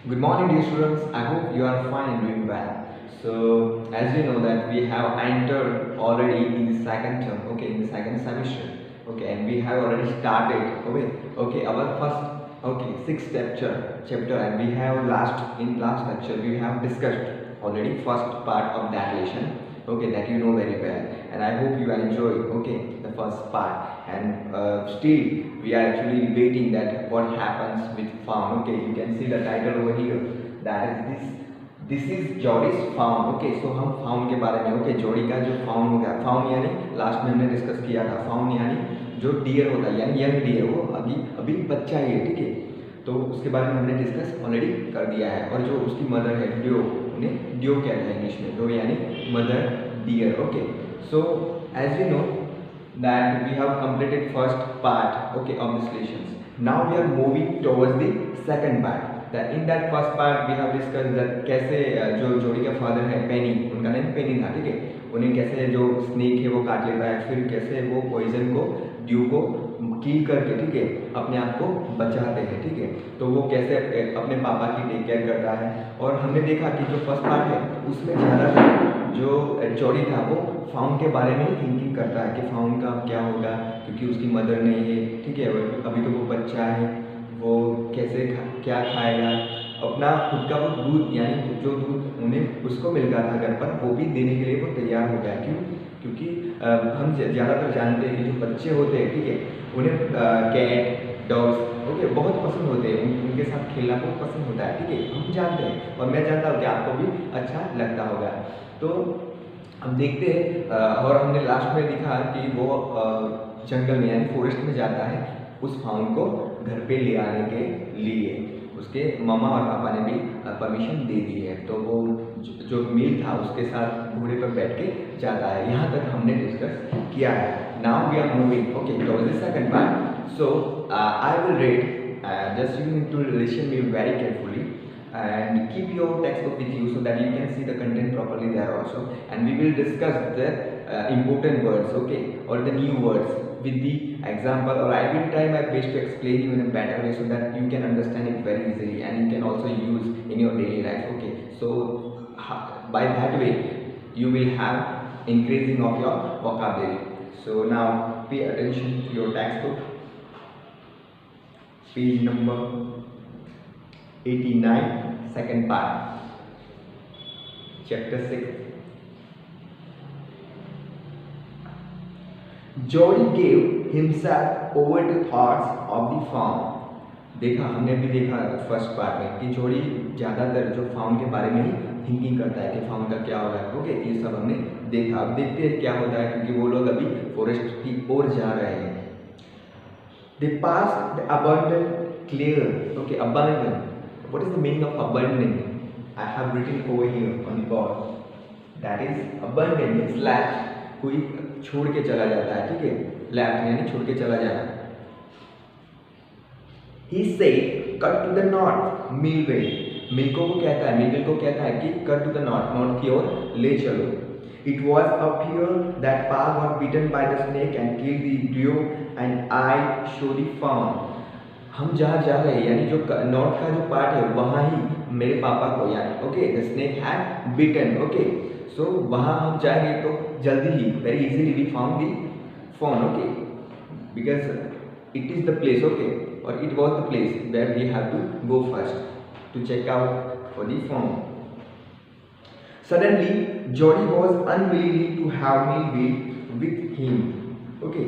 Good morning, dear students. I hope you are fine and doing well. So, as you know that we have entered already in the second term, okay, in the second semester, okay, and we have already started, okay, our first, sixth chapter, and we have last lecture we have discussed already first part of that lesson, okay, that you know very well, and I hope you enjoy, okay, the first part, and still we are actually debating that what happens with found. Okay, you can see the title over here, that is this is Jody's found. Okay, so हम found के बारे में, okay, जोड़ी का जो found हो गया, found यानी लास्ट में हमने डिस्कस किया था, फाउंड यानी जो डियर होता है, यानी यंग डियर, वो अभी अभी बच्चा ही है, ठीक है, तो उसके बारे में हमने डिस्कस ऑलरेडी कर दिया है. और जो उसकी मदर है ड्यो, उन्हें ड्यो कहते हैं इंग्लिश में, ड्यो यानी mother dear. Okay, so as you know that we have completed first part, okay, of this lessons. Now we are moving towards the second part. That in that first part we have discussed that कैसे जो जोड़ी का father है पेनी, उनका name पेनी था, ठीक है, उन्हें कैसे जो स्नेक है वो काट लेता है, फिर कैसे वो पॉइजन को ड्यू को किल करके, ठीक है, अपने आप को बचाते हैं, ठीक है, तो वो कैसे अपने पापा की टेक केयर करता है. और हमने देखा कि जो फर्स्ट पार्ट है उसमें ज़्यादातर जो जोड़ी था वो फाउंड के बारे में ही थिंकिंग करता है कि फाउंड का क्या होगा, क्योंकि उसकी मदर नहीं है, ठीक है, अभी तो वो बच्चा है, वो कैसे क्या खाएगा, अपना खुद का वो दूध, यानी जो दूध उन्हें उसको मिल रहा था घर पर, वो भी देने के लिए वो तैयार हो गया. क्यों? क्योंकि हम ज़्यादातर जानते हैं कि जो बच्चे होते हैं, ठीक है, उन्हें कैट डॉग्स, ओके, बहुत पसंद होते हैं, उनके साथ खेलना बहुत पसंद होता है, ठीक है, हम जानते हैं, और मैं जानता हूँ कि आपको भी अच्छा लगता होगा. तो हम देखते हैं, और हमने लास्ट में देखा कि वो जंगल में यानी फॉरेस्ट में जाता है उस फाउंड को घर पे ले आने के लिए. उसके मामा और पापा ने भी परमिशन दे दी है, तो वो जो मील था उसके साथ घोड़े पर बैठ के जाता है. यहाँ तक हमने डिस्कस किया है. Now we are moving, okay, towards the second part. So I will read, just you need to listen me very carefully and keep your textbook with you so that you can see the content properly there also, and we will discuss the important words, okay, or the new words with the example, or I will try my best to explain you in a better way so that you can understand it very easily and you can also use in your daily life. Okay, so by that way you will have increasing of your vocabulary. So now pay attention to your textbook, page number 89, second part, chapter 6. Jody gave himself over to thoughts of the farm. देखा, हमने भी देखा first part में कि जोड़ी ज़्यादातर जो found के बारे में ही थिंकिंग करता है कि फाउंड का क्या होगा. ओके, ये सब हमने देखा. अब देखते हैं क्या होता है, क्योंकि वो लोग अभी फॉरेस्ट की ओर जा रहे हैं. They passed the abandoned clear. Okay, abandoned. What is the meaning of abandoned? I have written over here on the board. That is abandoned means left. कोई छोड़ के चला जाता है, ठीक है, left यानी छोड़ के चला जाना. He said, cut to the north, Millville. मिल को वो कहता है, मिलविल को कहता है कि cut to the north, north की ओर ले चलो. It was up here that Pa got bitten by the snake and killed the Dio, and I surely found. हम जहाँ जा रहे हैं, यानी जो नॉर्थ का जो पार्ट है वहाँ ही मेरे पापा को, यानी okay, the snake had bitten. Okay, so वहाँ हम जाएंगे तो जल्दी ही, very easily we found the phone. Okay, because it is the place, okay, और it was the place where we have to go first to check out for the phone. Suddenly, Jody was unwilling to have me with him. Okay,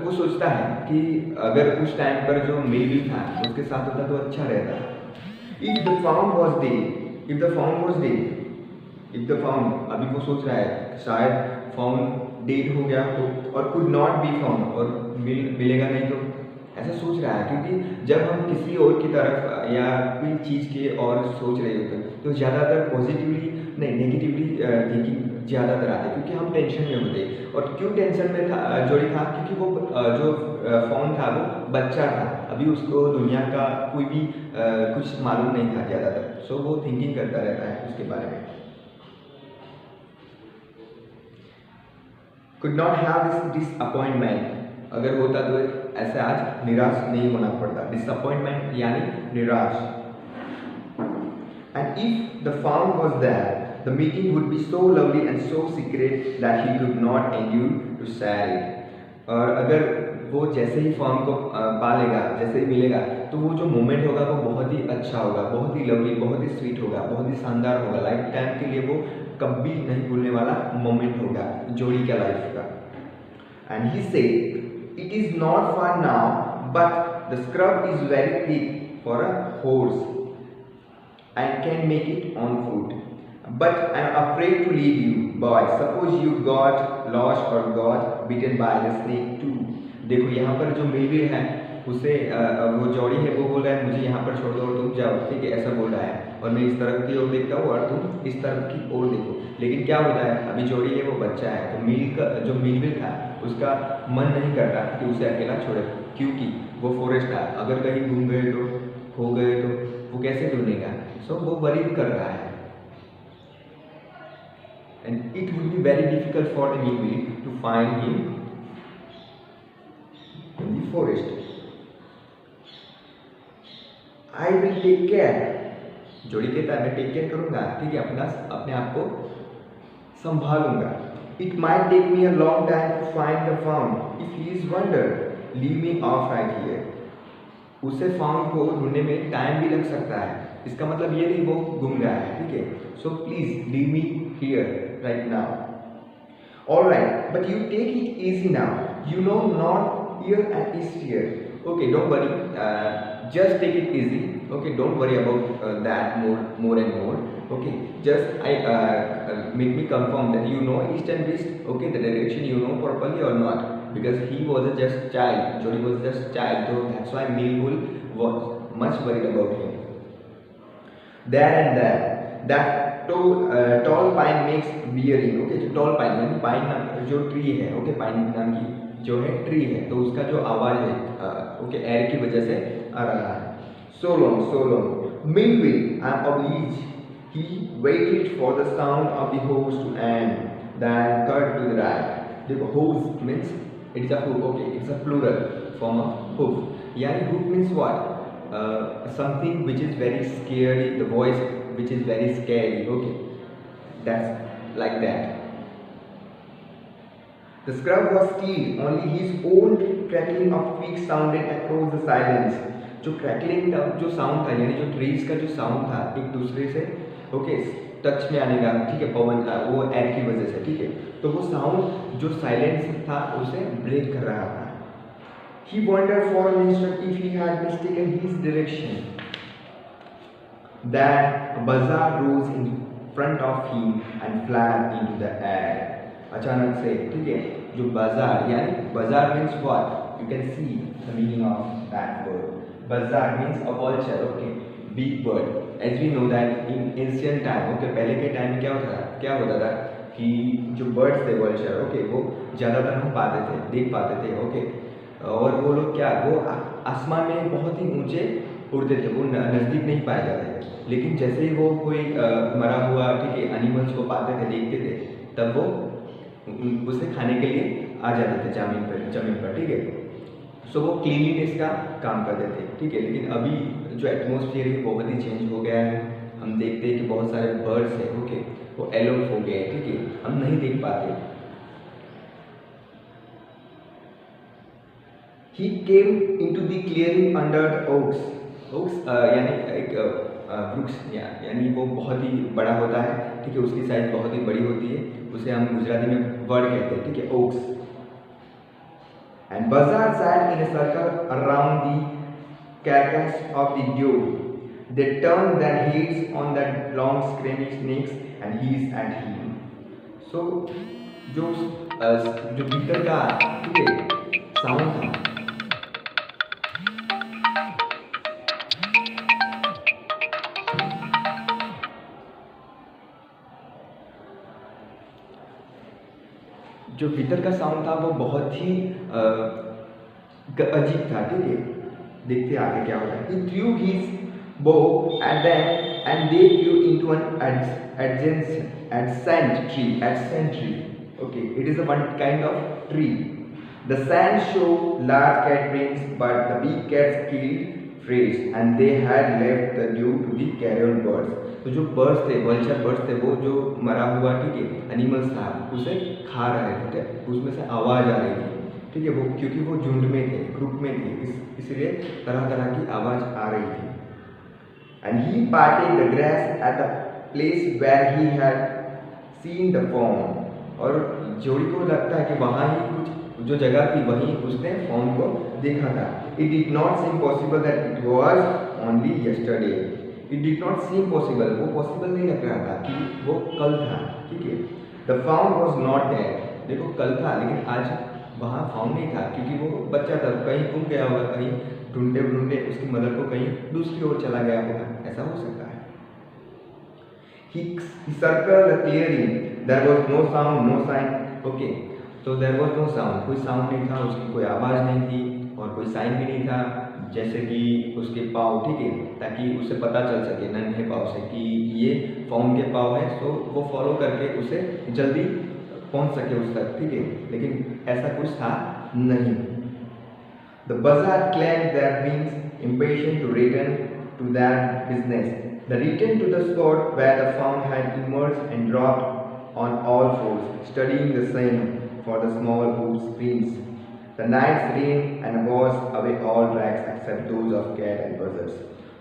वो सोचता है कि अगर उस time पर जो Millville था उसके साथ होता तो अच्छा रहता. If the found was dead, if the found was dead, if the found, अभी वो सोच रहा है शायद found dead हो गया हो और could not be found, और मिलेगा नहीं, तो ऐसा सोच रहा है. क्योंकि जब हम किसी और की तरफ या कोई चीज़ के और सोच रहे होते हैं तो ज़्यादातर पॉजिटिवली नहीं नेगेटिवली थिंकिंग ज़्यादातर आती है, क्योंकि हम टेंशन में होते हैं. और क्यों टेंशन में था जोड़ी था, क्योंकि वो जो फोन था वो बच्चा था, अभी उसको दुनिया का कोई भी कुछ मालूम नहीं था ज़्यादातर. सो वो थिंकिंग करता रहता है उसके बारे में. could not have this disappointment. अगर होता तो ऐसे आज निराश नहीं होना पड़ता. डिसअपॉइंटमेंट यानी निराश. and if the fawn was there, the meeting would be so lovely and so secret that he could not endure to share it. और अगर वो जैसे ही फॉर्म को पालेगा, जैसे ही मिलेगा, तो वो जो मोमेंट होगा वो बहुत ही अच्छा होगा, बहुत ही लवली, बहुत ही स्वीट होगा, बहुत ही शानदार होगा, लाइफ टाइम के लिए वो कभी नहीं भूलने वाला मोमेंट होगा जोड़ी का लाइफ का. And he said it is not for now but the scrub is very thick for a horse and can make it on foot. But I am afraid to leave you, boy. Suppose you got lost or got bitten by the snake too. देखो यहाँ पर जो Millville है उसे वो Jordi है वो बोल रहा है मुझे यहाँ पर छोड़ दो और तुम जाओ, ठीक है, ऐसा बोल रहा है, और मैं इस तरफ की ओर देखता हूँ और तुम इस तरफ की ओर देखो. लेकिन क्या होता है, अभी जॉडी है वो बच्चा है, तो मिल का जो मिलविल था उसका मन नहीं करता कि उसे अकेला छोड़े, क्योंकि वो फॉरेस्ट था, अगर कहीं घूम गए तो, हो गए तो वो कैसे ढूंढेगा. सो वो वरीड कर रहा है. And it would be very difficult for the Milville to find him in the forest. I will take care. जोड़ी कहता है मैं टेक केयर करूंगा, ठीक है, अपने आप को संभालूंगा. It might take me a long time to find the fawn. If he is wonder, leave me off right here. उसे फाउंड को ढूंढने में टाइम भी लग सकता है, इसका मतलब ये नहीं वो गुम गया है, ठीक है. So please leave me here right now. Alright, but you take it easy now, you know not here and east here. Okay, don't worry, just take it easy. Okay, don't worry about that more and more. Okay, just make me confirm that you know east and west. Okay, the direction you know properly or not, because he was just child, Jody was just child, so that's why Milville was much worried about him. There and there, that tall pine makes bearing. Okay, जो tall pine यानी pine नाम जो tree है, okay, pine नाम की जो है tree है, तो उसका जो आवाज है, ओके, एयर की वजह से आ रहा है. So long, Milville, I'm obliged. He waited for the sound of the horse to end, then cut to the right. देखो, horse means it's a hoof. Okay, it's a plural form of hoof. Yani hoof means what? Something which is very scary, the voice which is very scary. Okay, that's like that. The scrub was still, only his own crackling of twigs sounded across the silence. जो crackling था, जो sound था, यानी जो trees का जो sound था एक दूसरे से, ओके, टच में आने का, ठीक है, पवन का, वो एयर की वजह से, ठीक है, तो वो साउंड जो साइलेंस था उसे ब्रेक कर रहा था. He wondered for an instant if he had mistaken his direction. Then a buzzard rose in front of him and flapped into the air. अचानक से, ठीक है, जो बाजार यानी बाजार means what? You can see the meaning of that word. Buzzard means a vulture, okay, big bird. As we know that in ancient time, okay, पहले के टाइम में क्या होता था कि जो birds थे vulture, okay, वो ज़्यादातर हम पाते थे, देख पाते थे, okay, और वो लोग वो आसमान में बहुत ही ऊंचे उड़ते थे, वो नज़दीक नहीं पाए जाते थे. लेकिन जैसे ही वो कोई मरा हुआ, ठीक है, एनिमल्स को पाते थे, देखते थे, तब वो उसे खाने के लिए आ जाते थे जमीन पर, ठीक है. सो वो क्लीनलीनेस का काम करते थे, ठीक है. लेकिन अभी जो एटमॉस्फेयर है बहुत ही चेंज हो गया है. हम देखते हैं कि बहुत सारे बर्ड्स हैं, ओके, वो एलोफ हो गए, ठीक है, हम नहीं देख पाते. He came into the clearing under the oaks. Oaks यानी एक वृक्ष, यानी वो बहुत ही बड़ा होता है, ठीक है, उसकी साइज बहुत ही बड़ी होती है, उसे हम गुजराती में वर्ड कहते हैं, ठीक है, Woakes. And buzzards sat in a circle around the carcass of the doe. They turned their heads on the long screaming snakes and hissed at him. So जो भीतर का, ठीक है, साउंड था, जो भीतर का साउंड था वो बहुत ही अजीब था, ठीक है. देखते आगे क्या होता है. He threw his bow at them and they flew into an adjacent tree. Okay, it is a one kind of tree. The sand showed large cat brains, but the big cats killed fresh, and they had left the dew to the carrion birds. तो जो birds थे, vulture birds थे, वो जो मरा हुआ, ठीक है, एनिमल्स था, उसे खा रहे थे, उसमें से आवाज़ आ रही थी, ठीक है, वो क्योंकि वो झुंड में थे, ग्रुप में थे, इसलिए तरह तरह की आवाज़ आ रही थी। And he parted the grass at the place where he had seen the fawn। और जोड़ी को लगता है कि वहाँ ही कुछ जो जगह थी वहीं उसने fawn को देखा था। It did not seem possible that it was only yesterday। It did not seem possible, वो possible नहीं लग रहा था कि वो कल था, ठीक है। The fawn was not there। देखो कल था लेकिन आज वहाँ फाउंड नहीं था, क्योंकि वो बच्चा था, कहीं गुम गया होगा, कहीं ढूंढते ढूंढते उसकी मदर को कहीं दूसरी ओर चला गया होगा, ऐसा हो सकता है। He circled the clearing, there was no sound, no sign, okay, तो there was no sound, कोई साउंड नहीं था, उसकी कोई आवाज़ नहीं थी और कोई साइन भी नहीं था, जैसे कि उसके पाँव, ठीक है, ताकि उसे पता चल सके नन्हे पाँव से कि ये फाउंड के पाँव है, तो वो फॉलो करके उसे जल्दी पहुंच सके उस तक, ठीक है, लेकिन ऐसा कुछ था नहीं। The buzzard clapped their wings, impatient to return to their business. They returned to the spot where the fawn had emerged and dropped on all fours, studying the same for the small hoof prints. The night rained and washed away all tracks except those of cat and buzzards.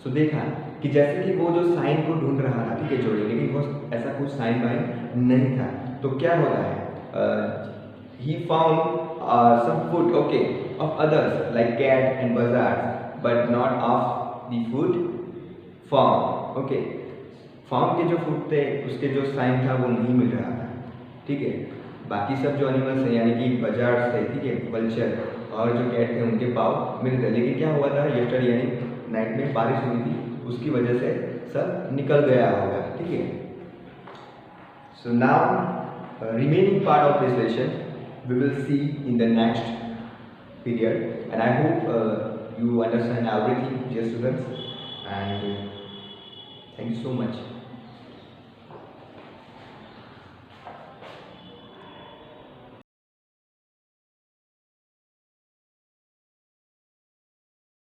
So देखा कि जैसे कि वो जो sign को ढूंढ रहा था, ठीक है, जोड़ी, लेकिन वो ऐसा कुछ साइन वाइन नहीं था, तो क्या होता है, he found some food, okay, of others like cat and buzzards, but not of the food found, okay, found के जो फूड थे उसके जो साइन था वो नहीं मिल रहा था, ठीक है, बाकी सब जो एनिमल्स हैं यानी कि बजार्ड्स थे, ठीक है, वल्चर और जो कैट थे उनके पाव मिल रहे, लेकिन क्या हुआ था यस्टरडे यानी नाइट में बारिश हुई थी, उसकी वजह से सब निकल गया होगा, ठीक है। So now remaining part of this lesson we will see in the next period, and I hope you understand everything, dear students, and thank you so much.